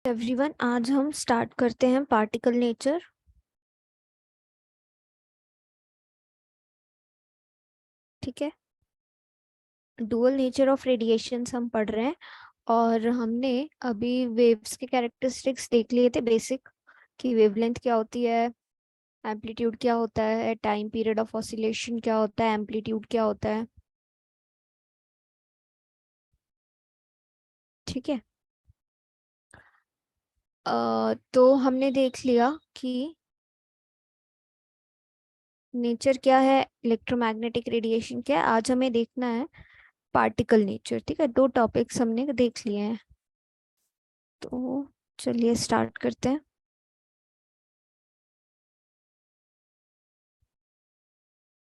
Everyone, आज हम start करते हैं पार्टिकल नेचर। ठीक है। डुअल नेचर ऑफ रेडिएशंस हम पढ़ रहे हैं और हमने अभी वेव्स के कैरेक्टरिस्टिक्स देख लिए थे बेसिक, कि वेवलेंथ क्या होती है, एम्पलीट्यूड क्या होता है, टाइम पीरियड ऑफ ऑसिलेशन क्या होता है, एम्पलीट्यूड क्या होता है। ठीक है। तो हमने देख लिया कि नेचर क्या है, इलेक्ट्रोमैग्नेटिक रेडिएशन क्या है। आज हमें देखना है पार्टिकल नेचर। ठीक है, दो टॉपिक्स हमने देख लिए हैं, तो चलिए स्टार्ट करते हैं।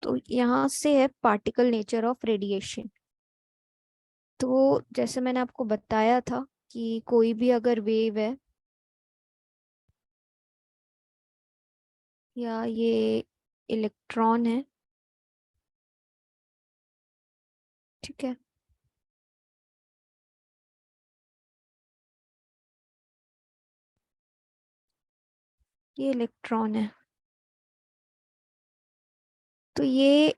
तो यहाँ से है पार्टिकल नेचर ऑफ रेडिएशन। तो जैसे मैंने आपको बताया था कि कोई भी अगर वेव है या ये इलेक्ट्रॉन है, ठीक है, ये इलेक्ट्रॉन है, तो ये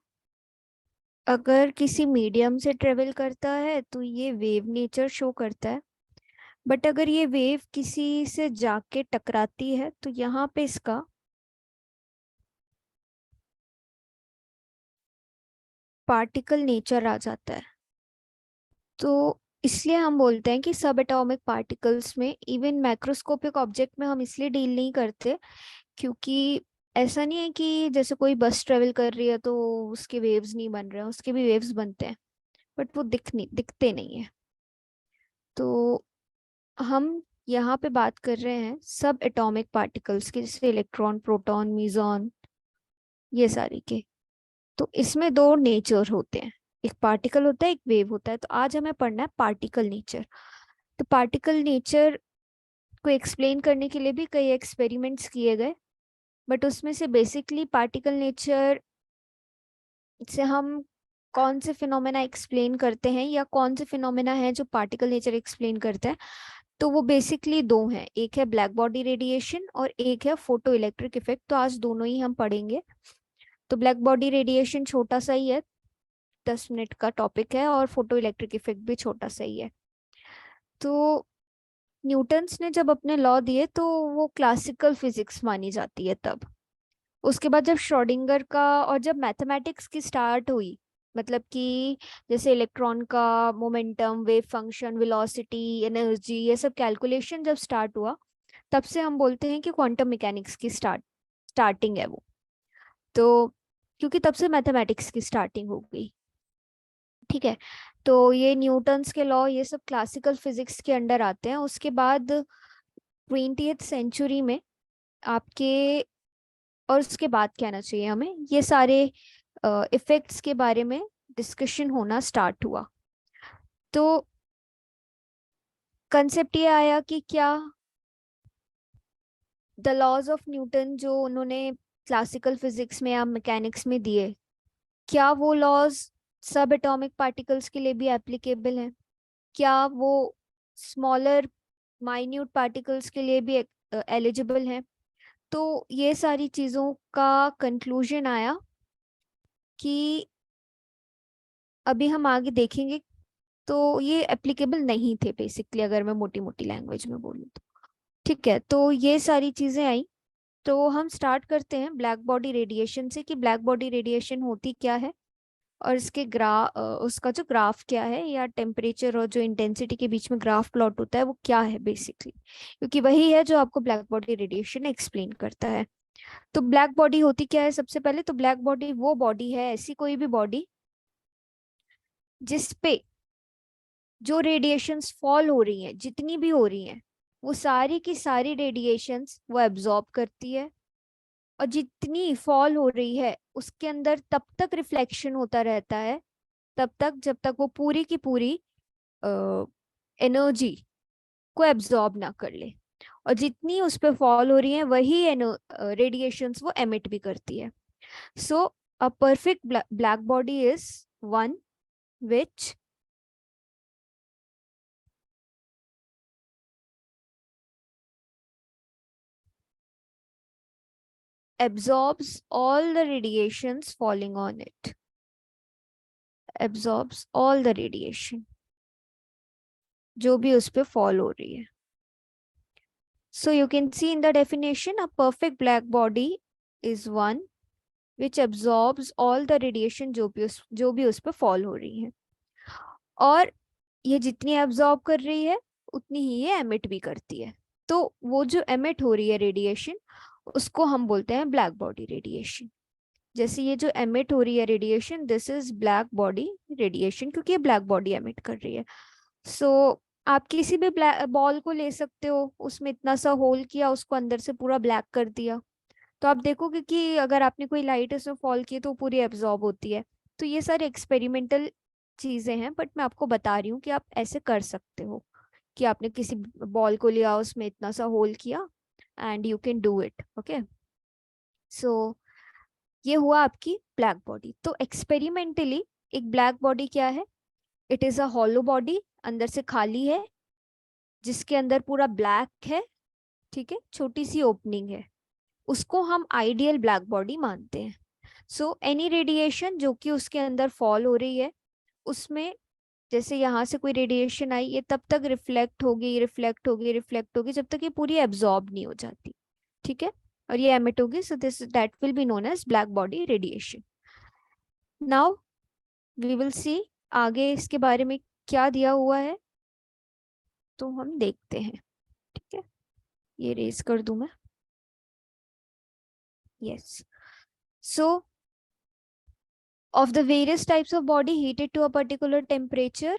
अगर किसी मीडियम से ट्रेवल करता है तो ये वेव नेचर शो करता है। बट अगर ये वेव किसी से जाके टकराती है तो यहाँ पे इसका पार्टिकल नेचर आ जाता है। तो इसलिए हम बोलते हैं कि सब एटॉमिक पार्टिकल्स में, इवन मैक्रोस्कोपिक ऑब्जेक्ट में हम इसलिए डील नहीं करते क्योंकि ऐसा नहीं है कि जैसे कोई बस ट्रेवल कर रही है तो उसके वेव्स नहीं बन रहे हैं, उसके भी वेव्स बनते हैं, बट वो दिखते नहीं है। तो हम यहाँ पे बात कर रहे हैं सब एटॉमिक पार्टिकल्स की, जैसे इलेक्ट्रॉन, प्रोटॉन, मीजॉन, ये सारी के। तो इसमें दो नेचर होते हैं, एक पार्टिकल होता है, एक वेव होता है। तो आज हमें पढ़ना है पार्टिकल नेचर। तो पार्टिकल नेचर को एक्सप्लेन करने के लिए भी कई एक्सपेरिमेंट्स किए गए, बट उसमें से बेसिकली पार्टिकल नेचर से हम कौन से फिनोमेना एक्सप्लेन करते हैं या कौन से फिनोमेना है जो पार्टिकल नेचर एक्सप्लेन करते हैं, तो वो बेसिकली दो हैं, एक है ब्लैक बॉडी रेडिएशन और एक है फोटो इलेक्ट्रिक इफेक्ट। तो आज दोनों ही हम पढ़ेंगे। तो ब्लैक बॉडी रेडिएशन छोटा सा ही है, 10 मिनट का टॉपिक है, और फोटो इलेक्ट्रिक इफेक्ट भी छोटा सा ही है। तो न्यूटन्स ने जब अपने लॉ दिए तो वो क्लासिकल फिजिक्स मानी जाती है तब। उसके बाद जब श्रोडिंगर का और जब मैथमेटिक्स की स्टार्ट हुई, मतलब कि जैसे इलेक्ट्रॉन का momentum, wave function, velocity, energy, ये सब कैलकुलेशन जब स्टार्ट हुआ, तब से हम बोलते हैं कि क्वांटम मैकेनिक्स की स्टार्टिंग है वो। तो क्योंकि तब से मैथमेटिक्स की स्टार्टिंग हो गई। ठीक है। तो ये न्यूटन्स के लॉ, ये सब क्लासिकल फिजिक्स के अंडर आते हैं। उसके बाद 20th सेंचुरी में आपके, और उसके बाद कहना चाहिए हमें, ये सारे इफेक्ट्स के बारे में डिस्कशन होना स्टार्ट हुआ। तो कंसेप्ट ये आया कि क्या द लॉज ऑफ न्यूटन जो उन्होंने क्लासिकल फिजिक्स में या मैकेनिक्स में दिए, क्या वो लॉज सब एटॉमिक पार्टिकल्स के लिए भी एप्लीकेबल हैं? क्या वो स्मॉलर माइन्यूट पार्टिकल्स के लिए भी एलिजिबल हैं? तो ये सारी चीज़ों का कंक्लूजन आया कि अभी हम आगे देखेंगे, तो ये एप्लीकेबल नहीं थे बेसिकली, अगर मैं मोटी मोटी लैंग्वेज में बोलूँ तो। ठीक है, तो ये सारी चीज़ें आई। तो हम स्टार्ट करते हैं ब्लैक बॉडी रेडिएशन से, कि ब्लैक बॉडी रेडिएशन होती क्या है और उसका जो ग्राफ क्या है, या टेम्परेचर और जो इंटेंसिटी के बीच में ग्राफ प्लॉट होता है वो क्या है बेसिकली, क्योंकि वही है जो आपको ब्लैक बॉडी रेडिएशन एक्सप्लेन करता है। तो ब्लैक बॉडी होती क्या है? सबसे पहले तो ब्लैक बॉडी वो बॉडी है, ऐसी कोई भी बॉडी जिसपे जो रेडिएशंस फॉल हो रही हैं, जितनी भी हो रही हैं, वो सारी की सारी रेडिएशंस वो एब्जॉर्ब करती है, और जितनी फॉल हो रही है उसके अंदर तब तक रिफ्लेक्शन होता रहता है, तब तक जब तक वो पूरी की पूरी एनर्जी को एब्जॉर्ब ना कर ले। और जितनी उस पर फॉल हो रही है वही रेडिएशंस वो एमिट भी करती है। So a perfect black body is one which absorbs all the radiations falling on it. Absorbs all the radiation जो भी उस पे fall हो रही है. So you can see in the definition, a perfect black body is one which absorbs all the radiation जो भी उस पे fall हो रही है. और ये जितनी एब्जॉर्ब कर रही है उतनी ही ये एमिट भी करती है. तो वो जो एमिट हो रही है रेडिएशन, उसको हम बोलते हैं ब्लैक बॉडी रेडिएशन. जैसे ये जो एमिट हो रही है radiation, this is black body radiation, क्योंकि ये ब्लैक बॉडी एमिट कर रही है. सो आप किसी भी बॉल को ले सकते हो, उसमें इतना सा होल किया, उसको अंदर से पूरा ब्लैक कर दिया, तो आप देखोगे कि अगर आपने कोई लाइट उसमें फॉल की तो पूरी एब्जॉर्ब होती है. तो ये सारे एक्सपेरिमेंटल चीजें हैं, बट मैं आपको बता रही हूँ कि आप ऐसे कर सकते हो कि आपने किसी बॉल को लिया, उसमें इतना सा होल किया, and you can do it. Okay, so ये हुआ आपकी ब्लैक बॉडी. तो एक्सपेरिमेंटली एक ब्लैक बॉडी क्या है? It is a hollow body, अंदर से खाली है, जिसके अंदर पूरा ब्लैक है. ठीक है, छोटी सी ओपनिंग है, उसको हम आइडियल ब्लैक बॉडी मानते हैं. सो एनी रेडिएशन जो कि उसके अंदर फॉल हो रही है, उसमें जैसे यहाँ से कोई रेडिएशन आई, ये तब तक रिफ्लेक्ट होगी, रिफ्लेक्ट होगी, रिफ्लेक्ट होगी, जब तक ये पूरी एब्जॉर्ब नहीं हो जाती. ठीक है, और ये एमिट होगी. So this that will be known as black body radiation. Now we will see आगे इसके बारे में क्या दिया हुआ है, तो हम देखते हैं. ठीक है, ये रेज कर दूं मैं. Yes. So of the various types of body heated to a particular temperature,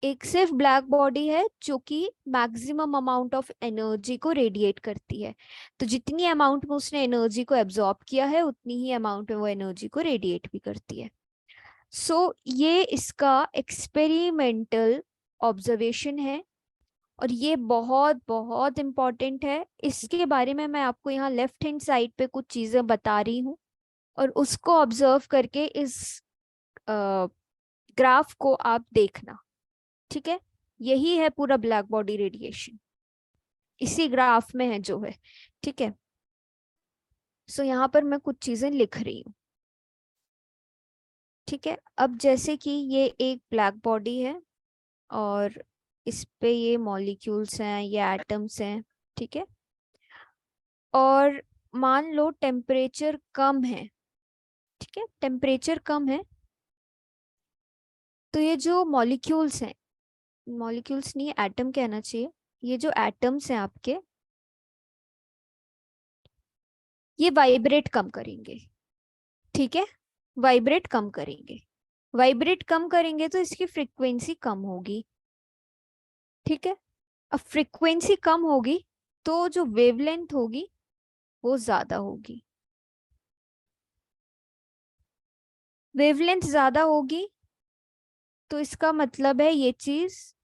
एक सिर्फ ब्लैक बॉडी है जो कि मैक्सिमम अमाउंट ऑफ एनर्जी को रेडिएट करती है. तो जितनी अमाउंट में उसने एनर्जी को एब्जॉर्ब किया है, उतनी ही अमाउंट में वो एनर्जी को रेडिएट भी करती है. सो ये इसका एक्सपेरिमेंटल ऑब्जर्वेशन है, और ये बहुत बहुत इम्पॉर्टेंट है. इसके बारे में मैं आपको यहाँ लेफ्ट हैंड साइड पे कुछ चीजें बता रही हूँ, और उसको ऑब्जर्व करके इस ग्राफ को आप देखना. ठीक है, यही है पूरा ब्लैक बॉडी रेडिएशन, इसी ग्राफ में है जो है. ठीक है, सो यहाँ पर मैं कुछ चीजें लिख रही हूँ. ठीक है, अब जैसे कि ये एक ब्लैक बॉडी है, और इस पे ये मॉलिक्यूल्स हैं, ये एटम्स हैं. ठीक है, और मान लो टेम्परेचर कम है. ठीक है, टेम्परेचर कम है, तो ये जो मॉलिक्यूल्स हैं, मॉलिक्यूल्स नहीं, एटम कहना चाहिए, ये जो एटम्स हैं आपके, ये वाइब्रेट कम करेंगे. ठीक है, वाइब्रेट कम करेंगे. वाइब्रेट कम करेंगे तो इसकी फ्रीक्वेंसी कम होगी. ठीक है, अब फ्रीक्वेंसी कम होगी तो जो वेवलेंथ होगी वो ज्यादा होगी. वेवलेंथ ज्यादा होगी तो इसका मतलब है ये चीज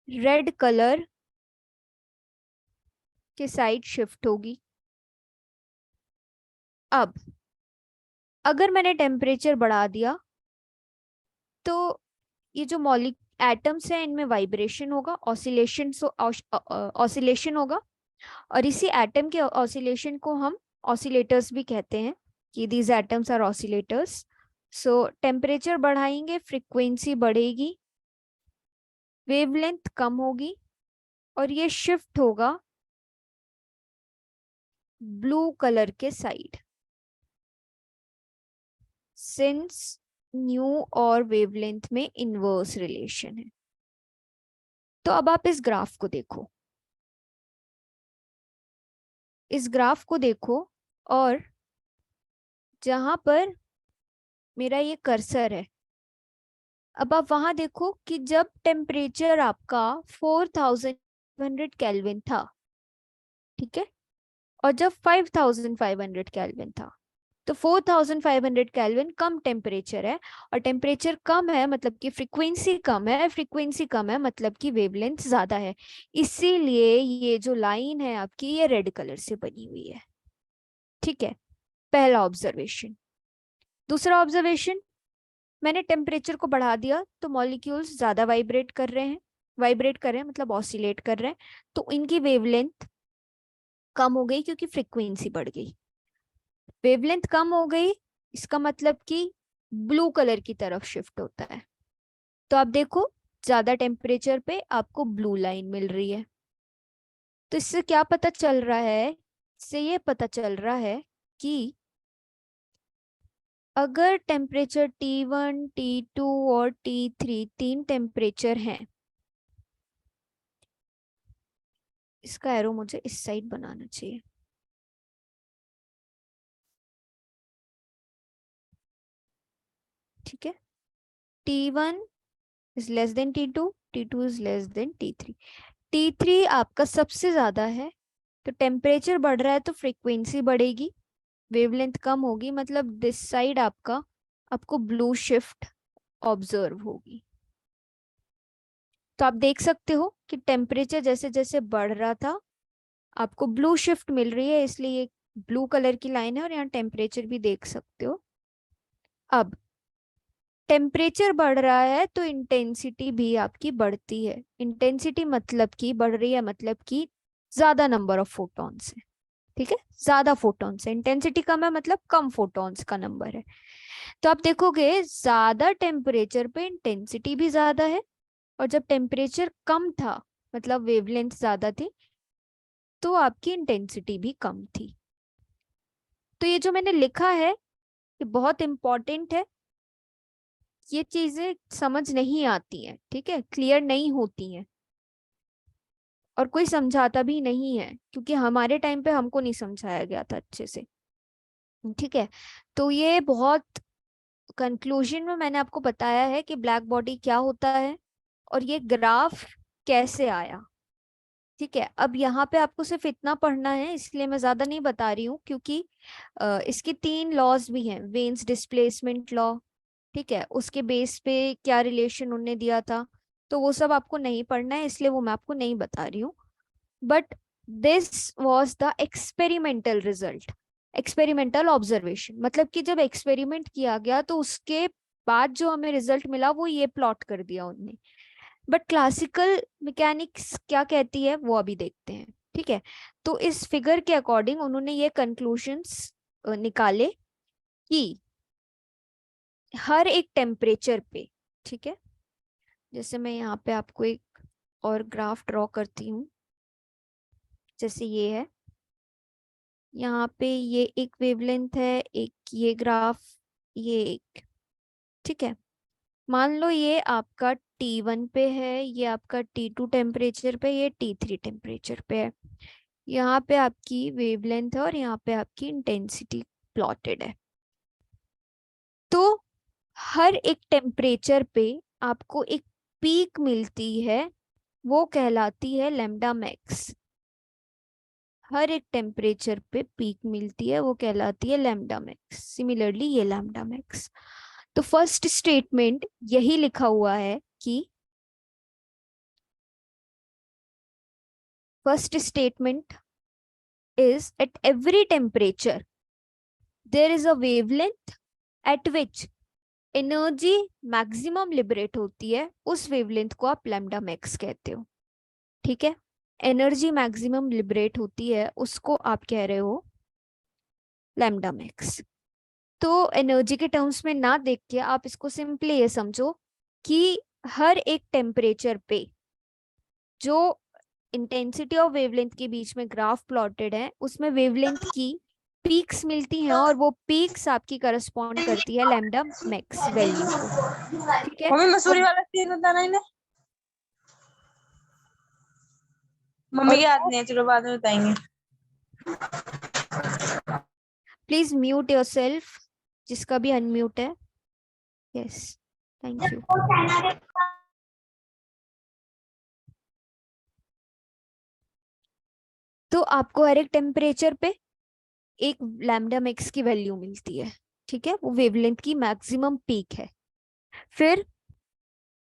रेड कलर के साइड शिफ्ट होगी. अब अगर मैंने टेम्परेचर बढ़ा दिया, तो ये जो मॉलिक एटम्स हैं, इनमें वाइब्रेशन होगा, ऑसिलेशन होगा, और इसी एटम के ऑसिलेशन को हम ऑसिलेटर्स भी कहते हैं, कि these atoms are oscillators. So temperature बढ़ाएंगे, फ्रीक्वेंसी बढ़ेगी, वेवलेंथ कम होगी, और ये शिफ्ट होगा ब्लू कलर के साइड, सिंस न्यू और वेवलेंथ में इनवर्स रिलेशन है. तो अब आप इस ग्राफ को देखो, इस ग्राफ को देखो, और जहां पर मेरा ये कर्सर है, अब आप वहां देखो कि जब टेम्परेचर आपका 4500 केल्विन था, ठीक है, और जब 5500 केल्विन था, तो 4500 केल्विन कम टेम्परेचर है, और टेम्परेचर कम है मतलब कि फ्रीक्वेंसी कम है, फ्रीक्वेंसी कम है मतलब कि वेवलेंथ ज्यादा है. इसीलिए ये जो लाइन है आपकी, ये रेड कलर से बनी हुई है. ठीक है, पहला ऑब्जर्वेशन. दूसरा ऑब्जर्वेशन, मैंने टेम्परेचर को बढ़ा दिया तो मॉलिक्यूल्स ज्यादा वाइब्रेट कर रहे हैं. वाइब्रेट कर रहे हैं मतलब ऑसिलेट कर रहे हैं, तो इनकी वेवलेंथ कम हो गई क्योंकि फ्रीक्वेंसी बढ़ गई। वेवलेंथ कम हो गई, इसका मतलब कि ब्लू कलर की तरफ शिफ्ट होता है। तो आप देखो ज्यादा टेम्परेचर पे आपको ब्लू लाइन मिल रही है। तो इससे क्या पता चल रहा है, इससे ये पता चल रहा है कि अगर टेम्परेचर T1, T2 और T3 तीन टेम्परेचर हैं, इसका एरो मुझे इस साइड बनाना चाहिए, ठीक है। T1 is less than T2, T2 is less than T3। T3 आपका सबसे ज्यादा है, तो टेम्परेचर बढ़ रहा है तो फ्रीक्वेंसी बढ़ेगी, वेवलेंथ कम होगी, मतलब दिस साइड आपको ब्लू शिफ्ट ऑब्जर्व होगी। तो आप देख सकते हो कि टेम्परेचर जैसे जैसे बढ़ रहा था आपको ब्लू शिफ्ट मिल रही है, इसलिए ये ब्लू कलर की लाइन है, और यहाँ टेम्परेचर भी देख सकते हो। अब टेम्परेचर बढ़ रहा है तो इंटेंसिटी भी आपकी बढ़ती है। इंटेंसिटी मतलब कि बढ़ रही है, मतलब कि ज्यादा नंबर ऑफ फोटॉन्स है, ठीक है, ज्यादा फोटॉन्स है। इंटेंसिटी कम है मतलब कम फोटॉन्स का नंबर है। तो आप देखोगे ज्यादा टेम्परेचर पे इंटेंसिटी भी ज्यादा है, और जब टेम्परेचर कम था मतलब वेवलेंथ ज्यादा थी तो आपकी इंटेंसिटी भी कम थी। तो ये जो मैंने लिखा है ये बहुत इंपॉर्टेंट है, ये चीजें समझ नहीं आती हैं, ठीक है, क्लियर नहीं होती हैं, और कोई समझाता भी नहीं है क्योंकि हमारे टाइम पे हमको नहीं समझाया गया था अच्छे से, ठीक है। तो ये बहुत कंक्लूजन में मैंने आपको बताया है कि ब्लैक बॉडी क्या होता है और ये ग्राफ कैसे आया, ठीक है। अब यहाँ पे आपको सिर्फ इतना पढ़ना है, इसलिए मैं ज्यादा नहीं बता रही हूँ, क्योंकि इसके तीन लॉज भी हैं, वेन्स डिस्प्लेसमेंट लॉ, ठीक है, उसके बेस पे क्या रिलेशन उनने दिया था, तो वो सब आपको नहीं पढ़ना है, इसलिए वो मैं आपको नहीं बता रही हूँ। But this was the experimental result, experimental observation, मतलब कि जब एक्सपेरिमेंट किया गया तो उसके बाद जो हमें रिजल्ट मिला वो ये प्लॉट कर दिया उनने। बट क्लासिकल मैकेनिक्स क्या कहती है वो अभी देखते हैं, ठीक है। तो इस फिगर के अकॉर्डिंग उन्होंने ये कंक्लूशंस निकाले कि हर एक टेम्परेचर पे, ठीक है, जैसे मैं यहाँ पे आपको एक और ग्राफ ड्रॉ करती हूँ, जैसे ये है, यहाँ पे ये एक वेवलेंथ है, एक ये ग्राफ, ये एक, ठीक है। मान लो ये आपका T1 पे है, ये आपका T2 टेम्परेचर पे, ये T3 टेम्परेचर पे है। यहाँ पे आपकी वेवलेंथ है और यहाँ पे आपकी इंटेंसिटी प्लॉटेड है। तो हर एक टेम्परेचर पे आपको एक पीक मिलती है, वो कहलाती है लैम्डा मैक्स। हर एक टेम्परेचर पे पीक मिलती है वो कहलाती है लैम्डा मैक्स। सिमिलरली ये लैम्डा मैक्स। तो फर्स्ट स्टेटमेंट यही लिखा हुआ है कि first statement is at every temperature there is a wavelength at which energy maximum liberate होती है, उस वेवलेंथ को आप लैम्डा मैक्स कहते हो, ठीक है। एनर्जी मैक्सिमम लिबरेट होती है उसको आप कह रहे हो लैम्डा मैक्स। तो एनर्जी के टर्म्स में ना देख के आप इसको सिंपली ये समझो कि हर एक टेम्परेचर पे जो इंटेंसिटी और वेवलेंथ के बीच में ग्राफ प्लॉटेड है उसमें वेवलेंथ की पीक्स मिलती हैं, और वो पीक्स आपकी करस्पॉन्ड करती है लैम्डा मैक्स वैल्यू को, ठीक है। मम्मी और मसूरी वाला सीन बताना इन्हें। मम्मी और की याद वो नहीं है, चलो बाद में बताएंगे। प्लीज म्यूट योरसेल्फ, जिसका भी अनम्यूट है। Yes, thank you. तो आपको हर एक टेम्परेचर पे एक लैम्डा मैक्स की वैल्यू मिलती है, ठीक है, वो वेवलेंथ की मैक्सिमम पीक है। फिर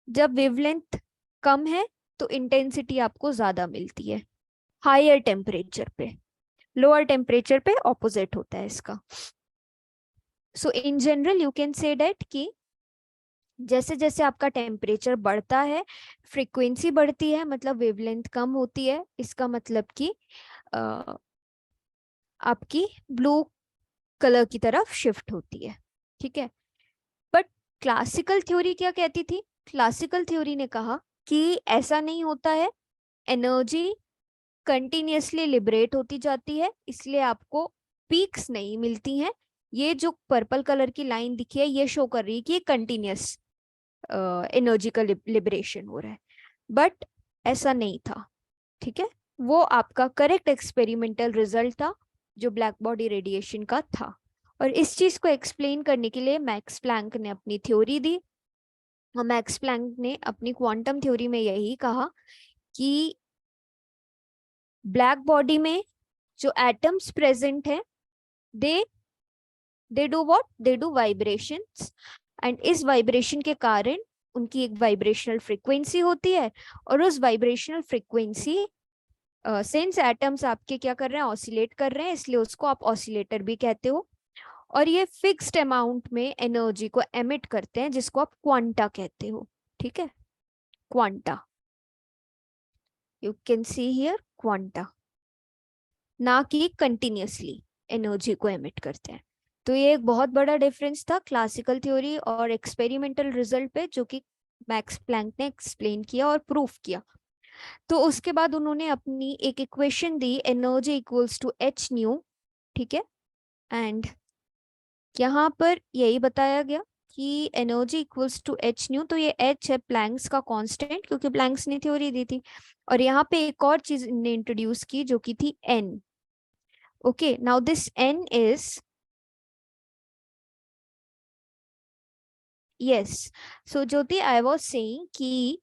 जब वेवलेंथ कम है तो इंटेंसिटी आपको ज्यादा मिलती है हायर टेम्परेचर पे, लोअर टेम्परेचर पे ऑपोजिट होता है इसका। So in general you can say that कि जैसे जैसे आपका टेम्परेचर बढ़ता है फ्रीक्वेंसी बढ़ती है, मतलब वेवलेंथ कम होती है, इसका मतलब कि आपकी ब्लू कलर की तरफ शिफ्ट होती है, ठीक है। बट क्लासिकल थ्योरी क्या कहती थी? क्लासिकल थ्योरी ने कहा कि ऐसा नहीं होता है, एनर्जी कंटिन्यूअसली लिबरेट होती जाती है, इसलिए आपको पीक्स नहीं मिलती हैं। ये जो पर्पल कलर की लाइन दिखी है ये शो कर रही है कि कंटिन्यूअस एनर्जी का लिबरेशन हो रहा है, बट ऐसा नहीं था, ठीक है। वो आपका करेक्ट एक्सपेरिमेंटल रिजल्ट था जो ब्लैक बॉडी रेडिएशन का था। और इस चीज को एक्सप्लेन करने के लिए मैक्स प्लैंक ने अपनी थ्योरी दी, और मैक्स प्लैंक ने अपनी क्वांटम थ्योरी में यही कहा कि ब्लैक बॉडी में जो एटम्स प्रेजेंट है, they they do what, they do vibrations, and इस वाइब्रेशन के कारण उनकी एक वाइब्रेशनल फ्रीक्वेंसी होती है, और उस वाइब्रेशनल फ्रीक्वेंसी सिंस एटम्स आपके क्या कर रहे हैं, ऑसिलेट कर रहे हैं, इसलिए उसको आप ऑसिलेटर भी कहते हो। और ये फिक्स्ड अमाउंट में एनर्जी को एमिट करते हैं जिसको आप क्वांटा कहते हो, ठीक है। Quanta, you can see here quanta, ना कि कंटिन्यूअसली एनर्जी को एमिट करते हैं। तो ये एक बहुत बड़ा डिफरेंस था क्लासिकल थ्योरी और एक्सपेरिमेंटल रिजल्ट पे, जो कि मैक्स प्लैंक ने एक्सप्लेन किया और प्रूफ किया। तो उसके बाद उन्होंने अपनी एक इक्वेशन दी, energy equals to h nu, ठीक है। एंड यहाँ पर यही बताया गया कि energy equals to h nu, तो ये एच है प्लैंक्स का कांस्टेंट, क्योंकि प्लैंक्स ने थ्योरी दी थी। और यहाँ पे एक और चीज ने इंट्रोड्यूस की जो कि थी n. Okay, now this n is, yes, so Jyoti I was saying कि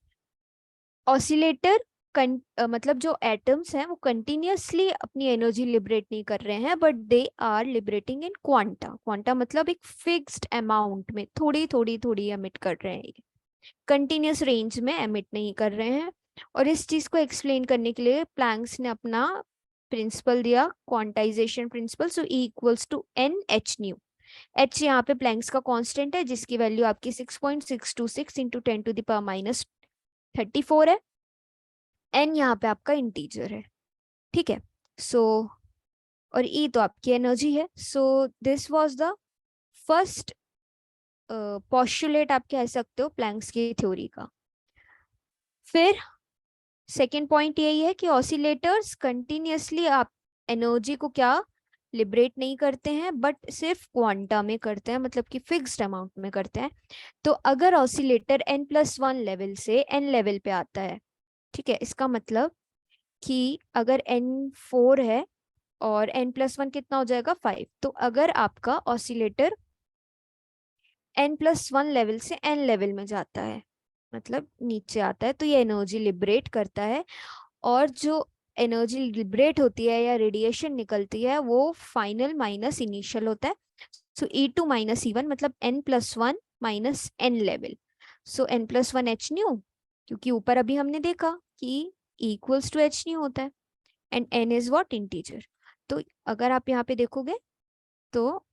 ऑसिलेटर मतलब जो एटम्स हैं वो कंटिन्यूअसली अपनी एनर्जी लिबरेट नहीं कर रहे हैं, but they are liberating in quanta. Quanta मतलब एक फिक्स्ड अमाउंट में थोड़ी थोड़ी थोड़ी एमिट कर रहे हैं, कंटिन्यूअस रेंज में एमिट नहीं कर रहे हैं। और इस चीज को एक्सप्लेन करने के लिए प्लैंक्स ने अपना प्रिंसिपल दिया, quantization principle. So E equals to n h nu. H यहाँ पे प्लैंक्स का कांस्टेंट है जिसकी वैल्यू आपकी 6.626 इंटू 10⁻34 है। एन यहाँ पे आपका इंटीजर है, ठीक है। सो और ई तो आपकी एनर्जी है। So this was the first postulate आप कह सकते हो प्लैंक्स की थ्योरी का। फिर सेकेंड पॉइंट यही है कि ऑसिलेटर्स कंटिन्यूअसली आप एनर्जी को क्या लिबरेट नहीं करते हैं, बट सिर्फ क्वांटा में करते हैं, मतलब कि फिक्स्ड अमाउंट में करते हैं। तो अगर ऑसिलेटर n+1 लेवल से n लेवल पे आता है, ठीक है, इसका मतलब कि अगर n4 है और n+1 कितना हो जाएगा 5, तो अगर आपका ऑसिलेटर n+1 लेवल से n लेवल में जाता है, मतलब नीचे आता है, तो ये एनर्जी लिबरेट करता है। और जो एनर्जी लिबरेट होती है या रेडिएशन निकलती है वो फाइनल माइनस इनिशियल होता है। सो E2 माइनस E1 मतलब n+1 माइनस n लेवल। सो n+1 एच न्यू, क्योंकि ऊपर अभी हमने देखा कि इक्वल्स टू एच न्यू होता है, and n is what, integer. तो अगर आप यहाँ पे देखोगे तो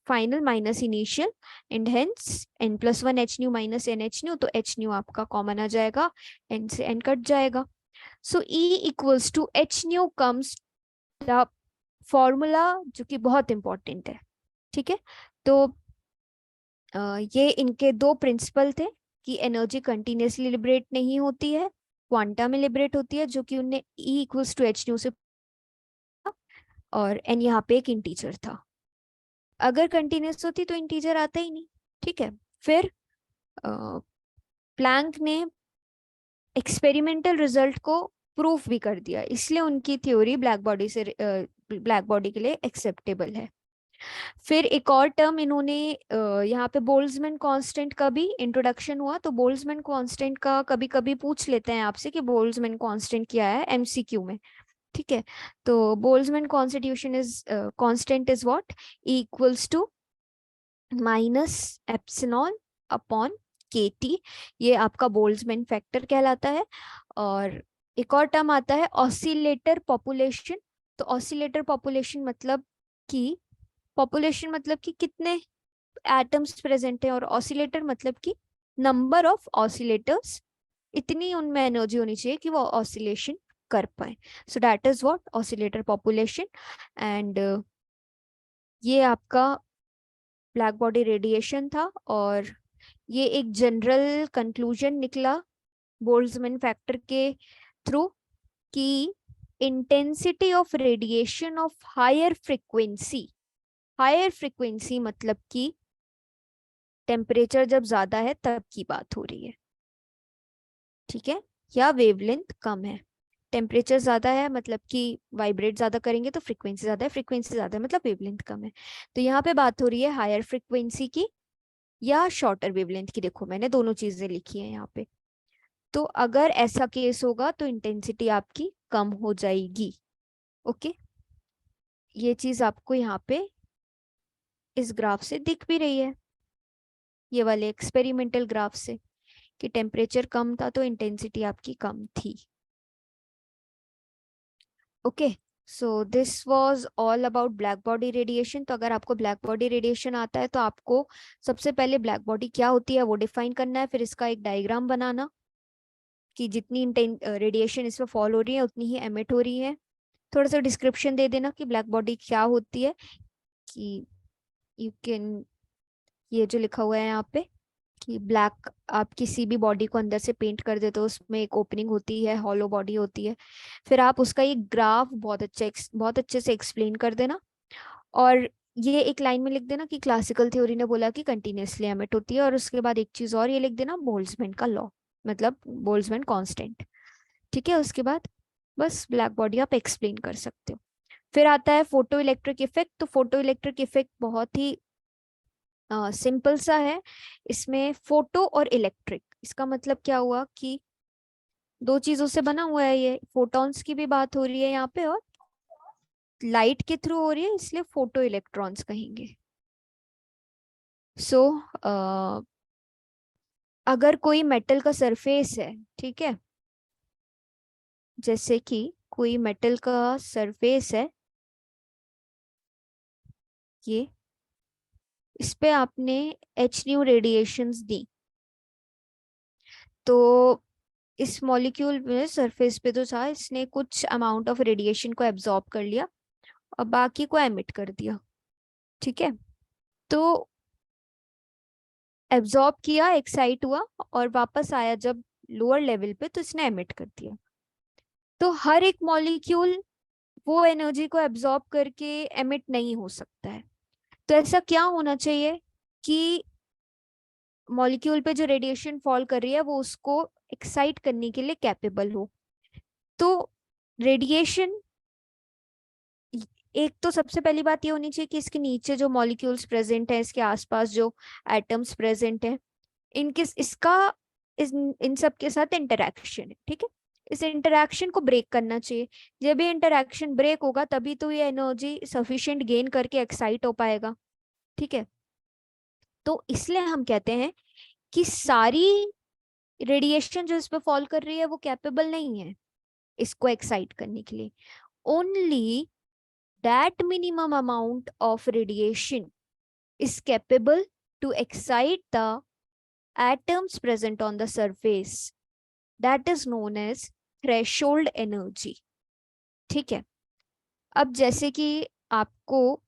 final minus initial, and hence n+1 h nu minus n h nu, तो एच न्यू आपका कॉमन आ जाएगा, n से n कट जाएगा। So E equals to h nu comes the formula जो कि बहुत इंपॉर्टेंट है, ठीक है। तो ये इनके दो प्रिंसिपल थे कि एनर्जी कंटिन्यूअसली लिबरेट नहीं होती है, क्वांटा में लिबरेट होती है, जो कि उनने E equals to h nu से, और n यहाँ पे एक इंटीजर था। अगर कंटिन्यूअस होती तो इंटीजर आता ही नहीं, ठीक है। फिर प्लैंक ने एक्सपेरिमेंटल रिजल्ट को प्रूफ भी कर दिया, इसलिए उनकी थ्योरी ब्लैक बॉडी के लिए एक्सेप्टेबल है। फिर एक और टर्म इन्होंने यहाँ पे बोल्ट्जमैन कांस्टेंट का भी इंट्रोडक्शन हुआ। तो बोल्ट्जमैन कांस्टेंट का कभी कभी पूछ लेते हैं आपसे कि बोल्ट्जमैन कांस्टेंट क्या है एमसीक्यू में, ठीक है। तो Boltzmann constitution is constant is what, equals to minus epsilon upon k, ये आपका बोल्ट्जमैन फैक्टर कहलाता है। और एक और टर्म आता है ऑसिलेटर पॉपुलेशन। तो ऑसिलेटर पॉपुलेशन मतलब कि कितने एटम्स प्रेजेंट है, और ऑसिलेटर मतलब कि नंबर ऑफ ऑसिलेटर्स, इतनी उनमें एनर्जी होनी चाहिए कि वो ऑसिलेशन कर पाए. So that is what oscillator population. And ये आपका ब्लैक बॉडी रेडिएशन था. और ये एक जनरल कंक्लूजन निकला बोल्ट्जमैन फैक्टर के थ्रू कि intensity of radiation of higher frequency मतलब कि टेम्परेचर जब ज्यादा है तब की बात हो रही है. ठीक है, या वेवलेंथ कम है. टेम्परेचर ज्यादा है मतलब कि वाइब्रेट ज्यादा करेंगे तो फ्रीक्वेंसी ज्यादा है, फ्रीक्वेंसी ज्यादा है मतलब वेवलेंथ कम है. तो यहाँ पे बात हो रही है हायर फ्रीक्वेंसी की या शॉर्टर वेवलेंथ की. देखो मैंने दोनों चीजें लिखी है यहाँ पे. तो अगर ऐसा केस होगा तो इंटेंसिटी आपकी कम हो जाएगी. ओके, ये चीज आपको यहाँ पे इस ग्राफ से दिख भी रही है, ये वाले एक्सपेरिमेंटल ग्राफ से, कि टेम्परेचर कम था तो इंटेंसिटी आपकी कम थी. Okay, so this was all about black body radiation. तो अगर आपको ब्लैक बॉडी रेडिएशन आता है तो आपको सबसे पहले ब्लैक बॉडी क्या होती है वो डिफाइन करना है, फिर इसका एक डायग्राम बनाना कि जितनी रेडिएशन इसमें फॉल हो रही है उतनी ही एमिट हो रही है. थोड़ा सा डिस्क्रिप्शन दे देना कि ब्लैक बॉडी क्या होती है, कि यू कैन, ये जो लिखा हुआ है यहाँ पे कि ब्लैक, आप किसी भी बॉडी को अंदर से पेंट कर देते हो, उसमें एक ओपनिंग होती है, हॉलो बॉडी होती है. फिर आप उसका ये ग्राफ बहुत अच्छे से एक्सप्लेन कर देना. और ये एक लाइन में लिख देना कि क्लासिकल थ्योरी ने बोला कि कंटिन्यूअसली एमिट होती है. और उसके बाद एक चीज और ये लिख देना, बोल्ट्जमैन का लॉ, मतलब बोल्ट्जमैन कांस्टेंट. ठीक है, उसके बाद बस ब्लैक बॉडी आप एक्सप्लेन कर सकते हो. फिर आता है फोटो इलेक्ट्रिक इफेक्ट. तो फोटो इलेक्ट्रिक इफेक्ट बहुत ही सिंपल सा है. इसमें फोटो और इलेक्ट्रिक, इसका मतलब क्या हुआ कि दो चीजों से बना हुआ है. ये फोटॉन्स की भी बात हो रही है यहाँ पे और लाइट के थ्रू हो रही है, इसलिए फोटो इलेक्ट्रॉन्स कहेंगे. सो अगर कोई मेटल का सरफेस है, ठीक है, जैसे कि कोई मेटल का सरफेस है, ये इस पे आपने एच न्यू रेडिएशंस दी, तो इस मॉलिक्यूल में सरफेस पे तो था, इसने कुछ अमाउंट ऑफ रेडिएशन को एब्जॉर्ब कर लिया और बाकी को एमिट कर दिया. ठीक है, तो एब्जॉर्ब किया, एक्साइट हुआ और वापस आया जब लोअर लेवल पे तो इसने एमिट कर दिया. तो हर एक मॉलिक्यूल वो एनर्जी को एब्जॉर्ब करके एमिट नहीं हो सकता है. तो ऐसा क्या होना चाहिए कि मॉलिक्यूल पे जो रेडिएशन फॉल कर रही है वो उसको एक्साइट करने के लिए कैपेबल हो. तो रेडिएशन, एक तो सबसे पहली बात ये होनी चाहिए कि इसके नीचे जो मॉलिक्यूल्स प्रेजेंट है, इसके आसपास जो एटम्स प्रेजेंट है, इनके इसका इन सब के साथ इंटरेक्शन है. ठीक है, इस इंटरेक्शन को ब्रेक करना चाहिए. जब ये इंटरेक्शन ब्रेक होगा तभी तो ये एनर्जी सफिशिएंट गेन करके एक्साइट हो पाएगा. ठीक है, तो इसलिए हम कहते हैं कि सारी रेडिएशन जो इस पे फॉल कर रही है वो कैपेबल नहीं है इसको एक्साइट करने के लिए. Only that minimum amount of radiation is capable to excite the atoms present on the surface. That is known as threshold energy. ठीक है, अब जैसे कि आपको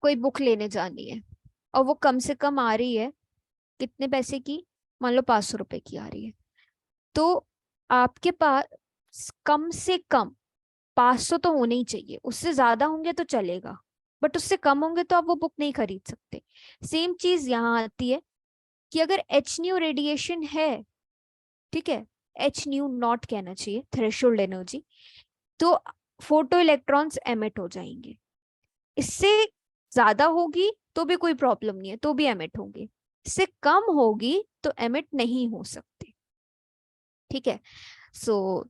कोई बुक लेने जानी है और वो कम से कम आ रही है कितने पैसे की, मान लो 500 रुपए की आ रही है, तो आपके पास कम से कम 500 तो होने ही चाहिए. उससे ज्यादा होंगे तो चलेगा, बट उससे कम होंगे तो आप वो बुक नहीं खरीद सकते. सेम चीज यहाँ आती है कि अगर एच न्यू रेडिएशन है, ठीक है, एच न्यू नॉट कहना चाहिए, थ्रेशोल्ड एनर्जी, तो फोटो इलेक्ट्रॉन्स एमिट हो जाएंगे. इससे ज्यादा होगी तो भी कोई प्रॉब्लम नहीं है, तो भी एमिट होंगे. इससे कम होगी तो एमिट नहीं हो सकते. ठीक है, सो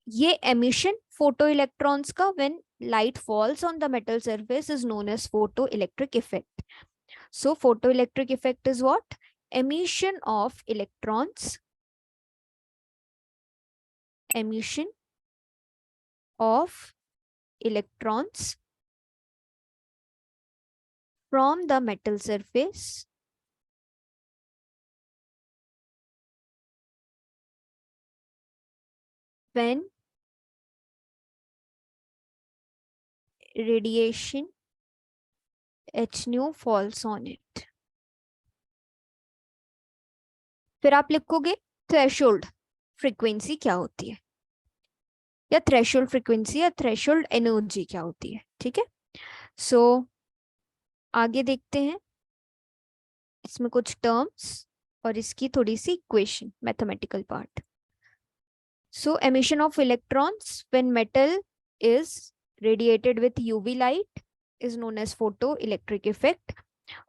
ये एमिशन फोटो इलेक्ट्रॉन्स का when light falls on the metal surface is known as photoelectric effect. So photoelectric effect is what? Emission of electrons, emission of electrons from the metal surface when radiation h nu falls on it। फिर आप लिखोगे threshold frequency क्या होती है, या threshold frequency या threshold energy क्या होती है। ठीक है, सो आगे देखते हैं इसमें कुछ टर्म्स और इसकी थोड़ी सी equation, mathematical part. So emission of electrons when metal is radiated with UV light is known as photoelectric effect,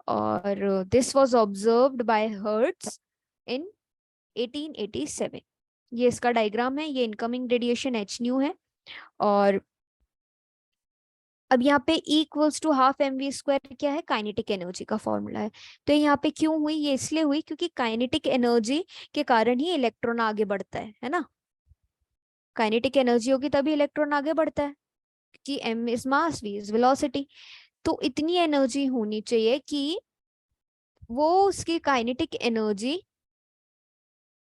और this was observed by Hertz in 1887। ये इसका डायग्राम है, ये इनकमिंग रेडिएशन एच न्यू है। और अब यहाँ पे E equals to half M we square क्या है, काइनेटिक एनर्जी का फॉर्मूला है। तो यहाँ पे क्यों हुई, ये इसलिए हुई क्योंकि काइनेटिक एनर्जी के कारण ही इलेक्ट्रॉन आगे बढ़ता है ना। काइनेटिक एनर्जी होगी तभी इलेक्ट्रॉन आगे बढ़ता है, कि m is mass, v is velocity. तो इतनी एनर्जी होनी चाहिए कि वो उसकी काइनेटिक एनर्जी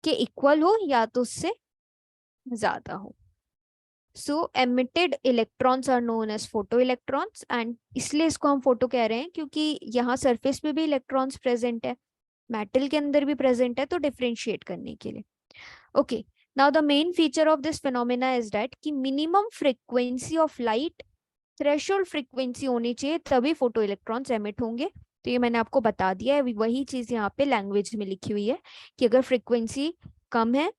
के इक्वल हो या तो उससे ज्यादा हो। So emitted electrons are known as photo electrons, and इसलिए इसको हम फोटो कह रहे हैं क्योंकि यहाँ सरफेस पे भी इलेक्ट्रॉन्स प्रेजेंट है, मेटल के अंदर भी प्रेजेंट है, तो डिफरेंशिएट करने के लिए। Okay, now the main feature of this phenomena is that कि minimum frequency of light threshold frequency होनी चाहिए तभी फोटो इलेक्ट्रॉन्स एमिट होंगे। तो ये मैंने आपको बता दिया है, वही चीज यहाँ पे लैंग्वेज में लिखी हुई है कि अगर फ्रीक्वेंसी कम है,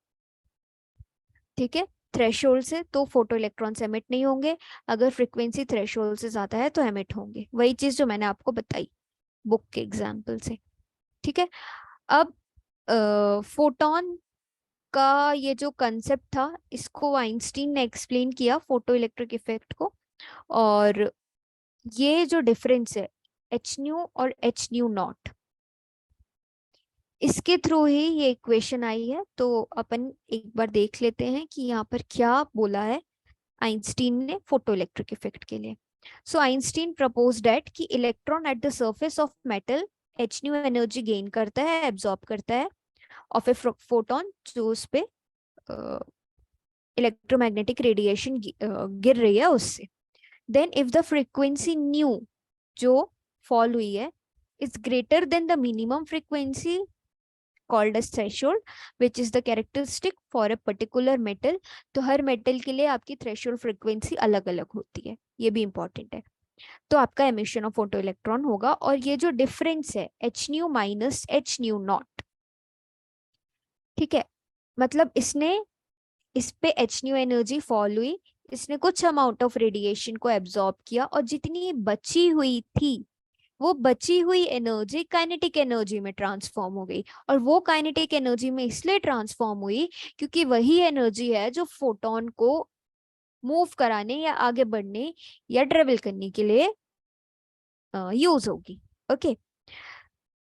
ठीक है, थ्रेशोल्ड से, तो फोटो इलेक्ट्रॉन्स एमिट नहीं होंगे, अगर फ्रीक्वेंसी थ्रेशोल्ड से ज्यादा है तो एमिट होंगे। वही चीज जो मैंने आपको बताई बुक के एग्जाम्पल से। ठीक है, अब फोटोन का ये जो कंसेप्ट था, इसको आइंस्टीन ने एक्सप्लेन किया फोटो इलेक्ट्रिक इफेक्ट को। और ये जो डिफरेंस है एच न्यू और एच न्यू नॉट, इसके थ्रू ही ये इक्वेशन आई है। तो अपन एक बार देख लेते हैं कि यहाँ पर क्या बोला है आइंस्टीन ने फोटो इलेक्ट्रिक इफेक्ट के लिए। सो आइंस्टीन प्रपोज दैट कि electron at the surface of metal H new energy gain करता है, एब्जॉर्ब करता है ऑफ ए फोटोन, जो उस पे इलेक्ट्रोमैग्नेटिक रेडिएशन गिर रही है उससे। Then if the frequency nu जो फॉल हुई है is greater than the minimum frequency called as threshold which is the characteristic for a particular metal। तो हर मेटल के लिए आपकी थ्रेशोल्ड फ्रीक्वेंसी अलग अलग होती है, ये भी इंपॉर्टेंट है। तो आपका एमिशन ऑफ फोटो इलेक्ट्रॉन होगा, और ये जो डिफरेंस है H nu minus H nu not, ठीक है, मतलब इसने इस पे एच न्यू एनर्जी फॉल हुई, इसने कुछ अमाउंट ऑफ रेडिएशन को एब्जॉर्ब किया, और जितनी बची हुई थी वो बची हुई एनर्जी काइनेटिक एनर्जी में ट्रांसफॉर्म हो गई। और वो काइनेटिक एनर्जी में इसलिए ट्रांसफॉर्म हुई क्योंकि वही एनर्जी है जो फोटोन को मूव कराने या आगे बढ़ने या ट्रेवल करने के लिए यूज होगी। Okay,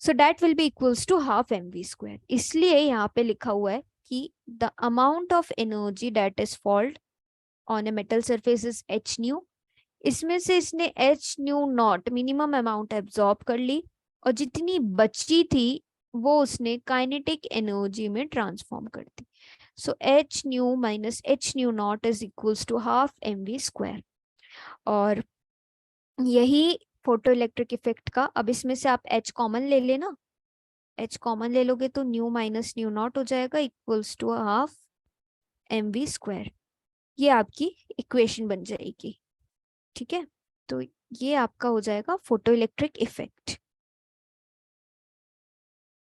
so that will be equals to half M we square. इसलिए यहाँ पे लिखा हुआ है कि the amount of energy that is falled on a metal surface is h nu. इसमें से इसने h nu not minimum amount absorb कर ली, और जितनी बची थी वो उसने काइनेटिक एनर्जी में ट्रांसफॉर्म कर दी। So H nu minus H nu naught is equals to half M we square. और यही फोटो इलेक्ट्रिक इफेक्ट का, अब इसमें से आप एच कॉमन ले लेना, एच कॉमन ले लोगे तो न्यू माइनस न्यू नॉट हो जाएगा equals to half M we square. ये आपकी इक्वेशन बन जाएगी। ठीक है, तो ये आपका हो जाएगा फोटो इलेक्ट्रिक इफेक्ट।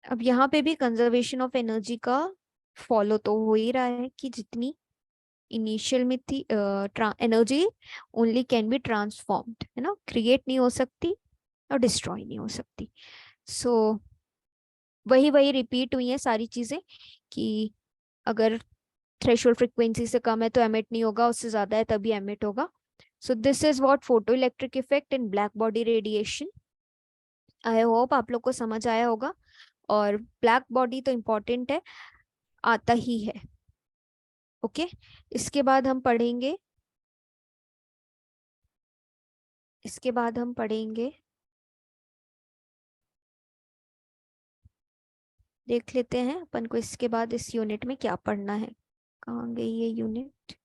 अब यहाँ पे भी कंजर्वेशन ऑफ एनर्जी का फॉलो तो हो ही रहा है कि जितनी इनिशियल में थी energy only can be transformed, है ना, क्रिएट नहीं हो सकती और डिस्ट्रॉय नहीं हो सकती। सो वही वही रिपीट हुई है सारी चीजें कि अगर थ्रेशोल्ड फ्रीक्वेंसी से कम है तो एमिट नहीं होगा, उससे ज्यादा है तभी एमिट होगा। So this is what photo electric effect in black body radiation. I hope आप लोग को समझ आया होगा। और ब्लैक बॉडी तो इम्पोर्टेंट है, आता ही है। ओके, इसके बाद हम पढ़ेंगे, इसके बाद हम पढ़ेंगे, देख लेते हैं अपन को इसके बाद इस यूनिट में क्या पढ़ना है। कहाँ गई ये यूनिट?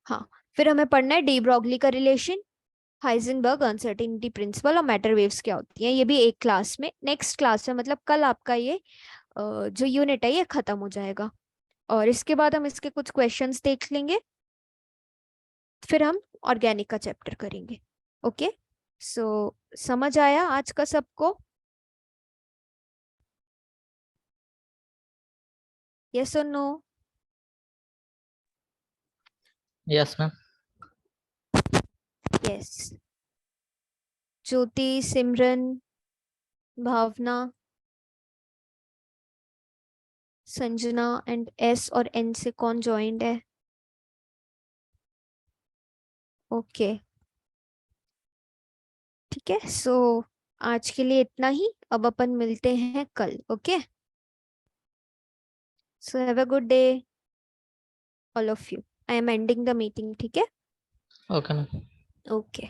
हाँ, फिर हमें पढ़ना है डी ब्रॉगली का रिलेशन, हाइजेनबर्ग अनसर्टेनिटी प्रिंसिपल और मैटर वेव्स क्या होती हैं। ये भी एक क्लास में, नेक्स्ट क्लास में, मतलब कल आपका ये जो यूनिट है ये खत्म हो जाएगा। और इसके बाद हम इसके कुछ क्वेश्चंस देख लेंगे, फिर हम ऑर्गेनिक का चैप्टर करेंगे। ओके, सो समझ आया आज का सबको? यस और no? Yes ma'am. Yes. Jyoti, Simran, Bhavna, Sanjana and S और एन से कौन ज्वाइंट है? ओके, ठीक है। सो आज के लिए इतना ही, अब अपन मिलते हैं कल। Okay, so have a good day all of you. I am ending the meeting, ठीक है? Okay ma'am. ओके।